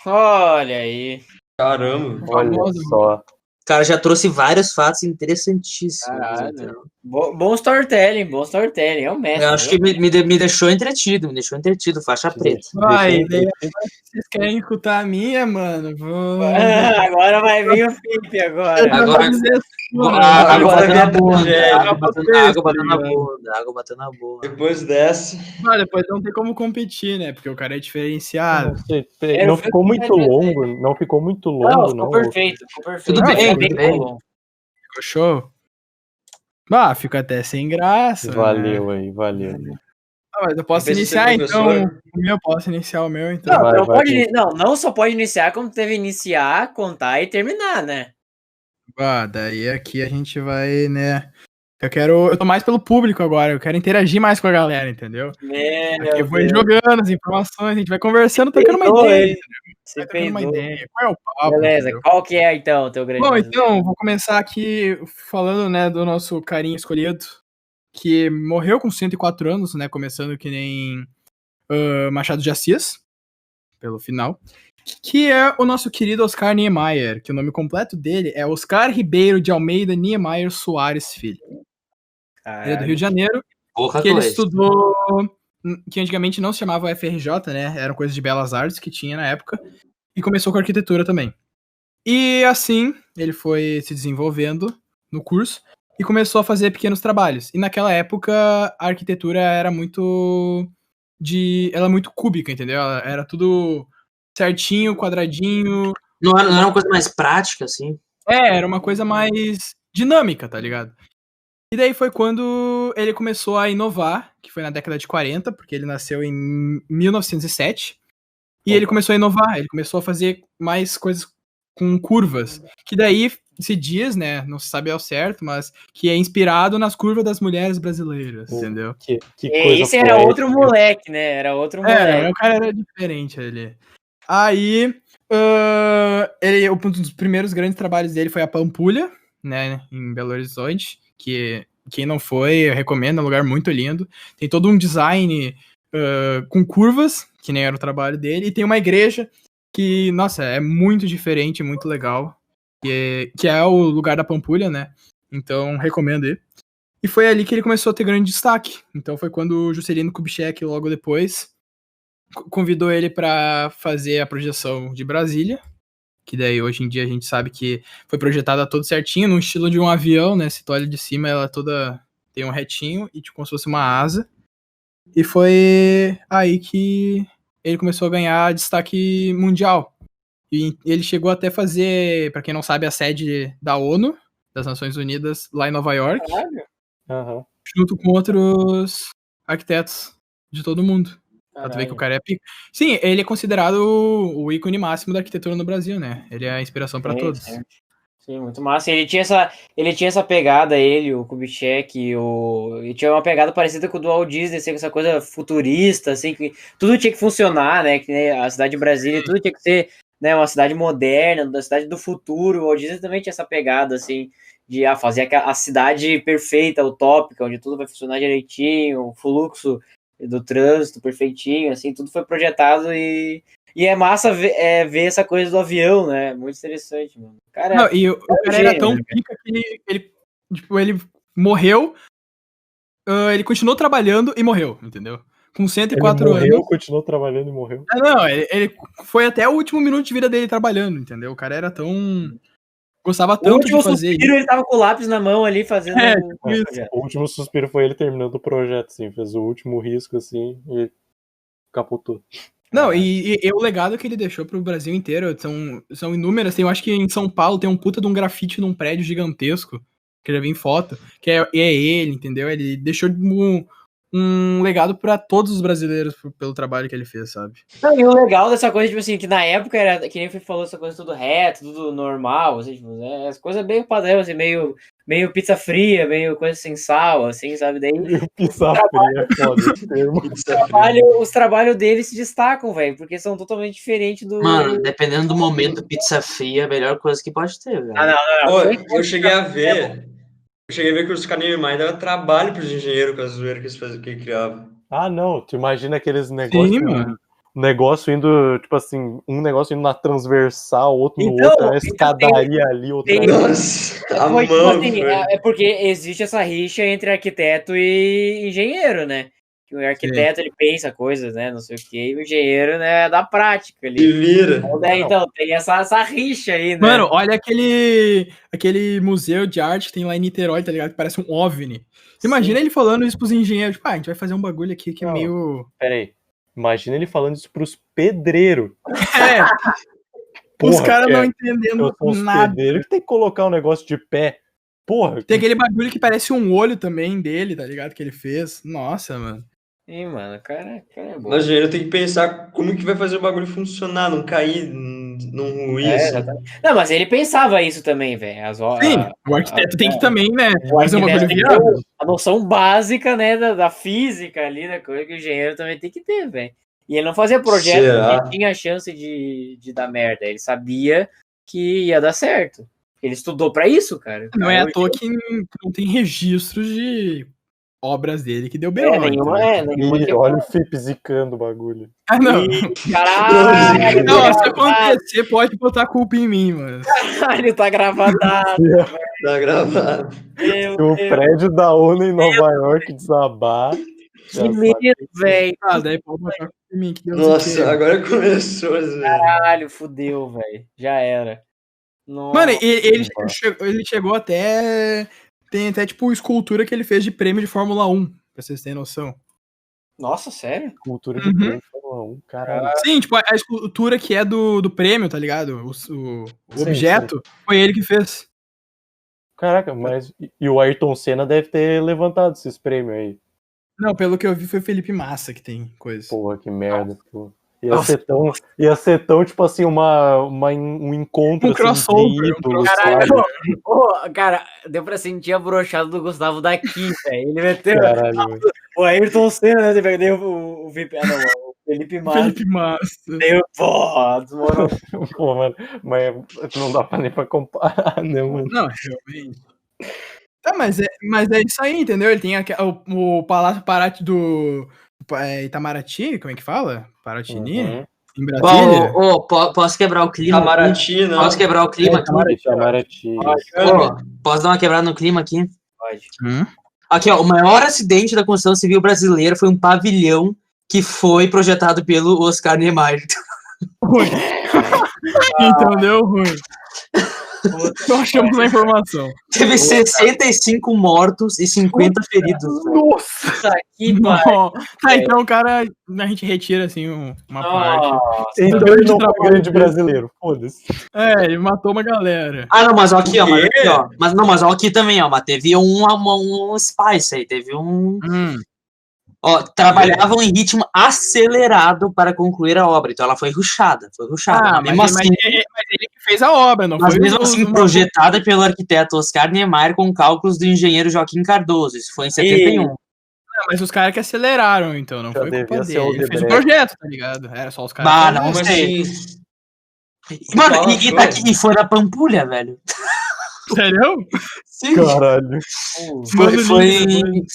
Olha aí. Caramba. Olha só. O cara já trouxe vários fatos interessantíssimos. Caralho. Então. Bom storytelling, é um mestre. Eu acho que me deixou entretido, faixa preta. Vai, vocês querem escutar a minha, mano? Agora vai vir o Felipe agora. Água batendo na bunda. Depois dessa. Depois não tem como competir, né? Porque o cara é diferenciado. Não ficou muito longo, não. Ficou perfeito. Tudo bem. Ficou show? Fica até sem graça. Valeu né? aí, valeu. Mas eu posso iniciar, então. Posso iniciar o meu, então. Não só pode iniciar, como deve iniciar, contar e terminar, né? Daí aqui a gente vai, né? Eu tô mais pelo público agora, eu quero interagir mais com a galera, entendeu? Aqui eu vou jogando as informações, a gente vai conversando, trocando uma ideia. Qual é o papo? Beleza, entendeu? Qual que é então o teu grande... Bom, então, vou começar aqui falando, né, do nosso carinha escolhido, que morreu com 104 anos, né, começando que nem Machado de Assis, pelo final, que é o nosso querido Oscar Niemeyer, que o nome completo dele é Oscar Ribeiro de Almeida Niemeyer Soares Filho. Ele é do Rio de Janeiro, ele estudou, que antigamente não se chamava UFRJ, né, eram coisas de belas artes que tinha na época, e começou com arquitetura também. E assim, ele foi se desenvolvendo no curso e começou a fazer pequenos trabalhos. E naquela época, a arquitetura era muito muito cúbica, entendeu? Era tudo certinho, quadradinho. Não era uma coisa mais prática, assim? Era uma coisa mais dinâmica, tá ligado? E daí foi quando ele começou a inovar, que foi na década de 40, porque ele nasceu em 1907. E ele começou a inovar, ele começou a fazer mais coisas com curvas. Que daí se diz, né, não se sabe ao certo, mas que é inspirado nas curvas das mulheres brasileiras, entendeu? Que coisa esse era outro moleque, né? Era outro moleque. O cara era diferente ali. Aí, um dos primeiros grandes trabalhos dele foi a Pampulha, né, em Belo Horizonte, que quem não foi, eu recomendo, é um lugar muito lindo. Tem todo um design com curvas, que nem era o trabalho dele, e tem uma igreja que, nossa, é muito diferente, muito legal, que é o lugar da Pampulha, né? Então, recomendo ir. E foi ali que ele começou a ter grande destaque. Então foi quando o Juscelino Kubitschek, logo depois, convidou ele pra fazer a projeção de Brasília, que daí hoje em dia a gente sabe que foi projetada todo certinho, no estilo de um avião, né? Se tu olha de cima, ela toda tem um retinho e tipo como se fosse uma asa. E foi aí que ele começou a ganhar destaque mundial. E ele chegou até fazer, pra quem não sabe, a sede da ONU, das Nações Unidas, lá em Nova York, Aham. junto com outros arquitetos de todo mundo. Pra tu ver que o cara é pico. Sim, ele é considerado o ícone máximo da arquitetura no Brasil, né? Ele é a inspiração pra todos. Sim, muito massa. Ele tinha essa pegada, o Kubitschek, ele tinha uma pegada parecida com o do Walt Disney, assim, com essa coisa futurista, assim, que tudo tinha que funcionar, né? Que né, a cidade de Brasília, tudo tinha que ser, né, uma cidade moderna, da cidade do futuro. O Walt Disney também tinha essa pegada, assim, de fazer a cidade perfeita, utópica, onde tudo vai funcionar direitinho, o fluxo do trânsito perfeitinho, assim, tudo foi projetado e é massa ver essa coisa do avião, né? Muito interessante, mano. Cara, não, e o cara gênio, era tão né, pica que ele morreu, ele continuou trabalhando e morreu, entendeu? Com 104 Ele morreu, anos. continuou trabalhando e morreu. Não, ele foi até o último minuto de vida dele trabalhando, entendeu? O cara era tão... Gostava O tanto de último fazer suspiro, ele tava com o lápis na mão ali, fazendo isso. projeto. O último suspiro foi ele terminando o projeto, assim. Fez o último risco, assim, e capotou. Não, e o legado que ele deixou pro Brasil inteiro são inúmeras. Eu acho que em São Paulo tem um puta de um grafite num prédio gigantesco, que eu já vi em foto, que é ele, entendeu? Ele deixou um legado pra todos os brasileiros pelo trabalho que ele fez, sabe? Não, e o legal dessa coisa, tipo assim, que na época era, que nem foi falou, essa coisa tudo reto, tudo normal, assim, tipo, as coisas meio padrão, assim, meio pizza fria, meio coisa sem sal, assim, sabe? Daí Pizza fria é foda esse termo. os trabalhos dele se destacam, velho, porque são totalmente diferentes do... Mano, dependendo do momento, pizza fria é a melhor coisa que pode ter, velho. não. Pô, eu cheguei a ver que os caras mais davam trabalho pros engenheiros com a zoeira que eles faziam, que criavam. Ah, não. Tu imagina aqueles negócios. Sim, mano. Negócio indo, tipo assim, um negócio indo na transversal, outro no Então, outro, uma escadaria ali, outra ali. Nossa, a Foi, tipo mão, assim, velho. é porque existe essa rixa entre arquiteto e engenheiro, né? Que o arquiteto, ele pensa coisas, né, não sei o quê, e o engenheiro, né, é da prática ali. Se vira. Então, tem essa rixa aí, né? Mano, olha aquele museu de arte que tem lá em Niterói, tá ligado? Que parece um OVNI. Imagina ele falando isso pros engenheiros. Tipo, a gente vai fazer um bagulho aqui que é Não. meio... Pera aí. Imagina ele falando isso pros pedreiros. É, os Porra, caras não eu entendendo sou os nada. pedreiros que tem que colocar um negócio de pé. Porra, Tem aquele bagulho que parece um olho também dele, tá ligado? Que ele fez. Nossa, mano. Sim, mano, o cara é bom. Mas o engenheiro tem que pensar como que vai fazer o bagulho funcionar, não cair, não ruir, assim. Exatamente. Não, mas ele pensava isso também, velho. Sim, o arquiteto tem que também, né? O Fazer um bagulho arquiteto tem que viável. ter a noção básica, né, da física ali, da coisa que o engenheiro também tem que ter, velho. E ele não fazia projeto Será? porque tinha chance de dar merda. Ele sabia que ia dar certo. Ele estudou pra isso, cara. Não é à toa que não tem registros de obras dele que deu B.O. nenhuma, nenhuma e que... olha o Felipe zicando o bagulho. Ah, não. Caralho, Não, se acontecer, pode botar a culpa em mim, mano. Caralho, tá gravadado. Tá gravado. Meu Se o Deus, prédio da ONU em Nova York desabar. que medo, velho. Ah, daí pode botar a culpa em mim. Que Deus Nossa, queira. agora começou, Zé. Caralho, fudeu, velho. Já era. Nossa, Mano, ele mano. chegou até... Tem até, tipo, escultura que ele fez de prêmio de Fórmula 1, pra vocês terem noção. Nossa, sério? Cultura de Uhum. prêmio Fórmula 1, caralho. Sim, tipo, a escultura que é do prêmio, tá ligado? O Sim, objeto, foi ele que fez. Caraca, mas. E o Ayrton Senna deve ter levantado esses prêmios aí. Não, pelo que eu vi, foi o Felipe Massa que tem coisa. Porra, que merda, pô. Nossa. Ia ser tão, tipo assim, um encontro Um assim, crossover, de ídolos, Caralho, sabe? cara, deu pra sentir a brochada do Gustavo daqui, velho. Ele meteu Caralho, mano. o Ayrton Senna, né? Você perdeu o VIP. Ah, não, o Felipe Massa. Felipe Massa. Deu, porra, desmorou. Pô, mano, mas não dá nem pra comparar, né, mano? Não, realmente. Tá, mas é isso aí, entendeu? Ele tem o Palácio Parati do Itamaraty, como é que fala? Paratini? Uhum. Em Brasília? Posso quebrar o clima? Itamaraty, não. Posso quebrar o clima aqui? Itamaraty. Ô, posso dar uma quebrada no clima aqui? Pode. Aqui, ó, o maior acidente da construção civil brasileira foi um pavilhão que foi projetado pelo Oscar Niemeyer. Ruim. Então deu ruim. Só achamos a informação. Teve 65 mortos e 50 feridos. Nossa! Isso aqui, pai. Tá, então o cara, a gente retira assim uma parte. Nossa. Então ele não foi grande brasileiro, foda-se. Ele matou uma galera. Ah, não, mas ó, aqui, ó. O quê? Mas ó, aqui também, ó. Mas teve um spice aí, teve um. Ó, trabalhavam em ritmo acelerado para concluir a obra. Então ela foi rushada. Ah, mas ele que fez a obra, não Mas foi? mesmo assim, projetada pelo arquiteto Oscar Niemeyer com cálculos do engenheiro Joaquim Cardoso. Isso foi em 71. Mas os caras que aceleraram, então, não Já foi culpa devia ser o dele. Ele fez o Odebrecht. projeto, tá ligado? Era só os caras. Bah, que não Como sei. assim? Mano, Fala, e tá aqui, e foi na Pampulha, velho. Sério? Sim. Caralho.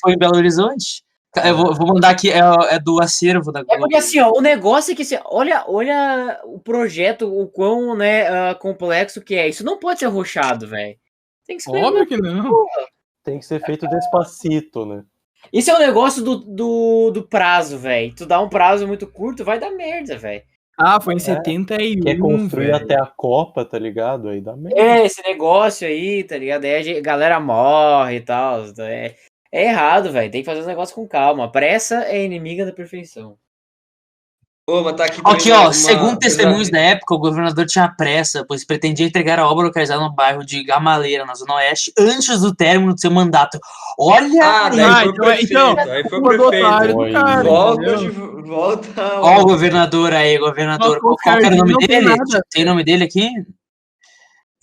Foi em Belo Horizonte. Eu vou mandar aqui, é do acervo da É Globo. porque assim, ó, o negócio é que assim, olha o projeto, o quão, né, complexo que é. Isso não pode ser rushado, velho. Tem que ser. Óbvio que não. Tem que ser feito despacito, né? Isso é o negócio do prazo, velho. Tu dá um prazo muito curto, vai dar merda, velho. Ah, foi em 71, Quer construir velho. até a Copa, tá ligado? Aí dá merda. Esse negócio aí, tá ligado? Aí a galera morre e tal. É errado, velho. Tem que fazer os negócios com calma. A pressa é inimiga da perfeição. Ô, mas tá aqui Aqui, também ó, uma segundo testemunhos coisa- da época, o governador tinha pressa, pois pretendia entregar a obra localizada no bairro de Gamaleira, na Zona Oeste, antes do término do seu mandato. Olha Ah, aí! daí foi o então, prefeito. Aí foi o Culpa do otário prefeito. do cara, Volta, entendeu? volta. Ó o governador aí, governador. Nossa, Qual que era o nome não tem dele? nada. Tem nome dele aqui?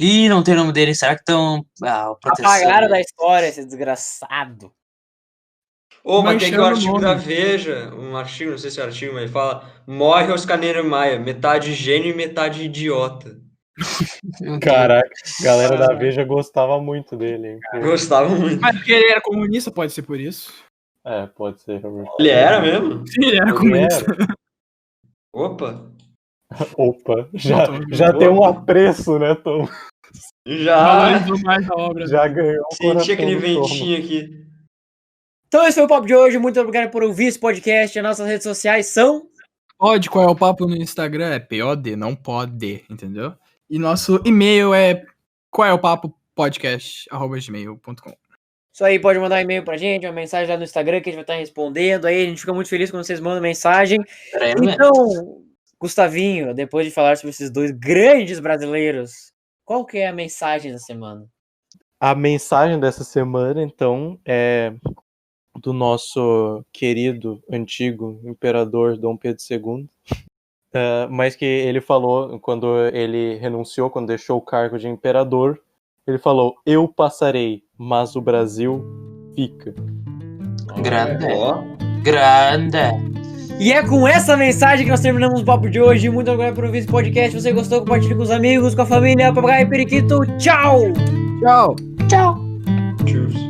Ih, não tem nome dele. Será que estão... Ah, proteção. Apagaram da história, esse desgraçado. Ô, mas tem aqui o Manchando o artigo nome. da Veja, um artigo, não sei se é artigo, mas ele fala: morre Oscar Niemeyer, metade gênio e metade idiota. Caraca, a galera da Veja gostava muito dele, hein? Gostava muito. Mas porque ele era comunista, pode ser por isso. É, pode ser. Ele era mesmo? Sim, ele era Ele comunista. Opa, Opa, já Opa. tem um apreço, né, Tom? já Valorizou mais a obra. Já ganhou o senti coração aquele do Tom. ventinho aqui. Então esse foi o papo de hoje. Muito obrigado por ouvir esse podcast. As nossas redes sociais são... Pode, qual é o papo no Instagram? É POD, não pode, entendeu? E nosso e-mail é qualéopapopodcast@gmail.com. Isso aí, pode mandar um e-mail pra gente, uma mensagem lá no Instagram que a gente vai estar respondendo. Aí a gente fica muito feliz quando vocês mandam mensagem. Peraí, Então, Gustavinho, depois de falar sobre esses dois grandes brasileiros, qual que é a mensagem da semana? A mensagem dessa semana, então, é do nosso querido, antigo imperador Dom Pedro II, mas que ele falou, quando ele renunciou, quando deixou o cargo de imperador, ele falou: eu passarei, mas o Brasil fica. Grande. Ó, Grande. E é com essa mensagem que nós terminamos o papo de hoje. Muito obrigado por ouvir esse podcast. Se você gostou, compartilhe com os amigos, com a família, papagaio e periquito. Tchau! Tchau! Tchau. tchau.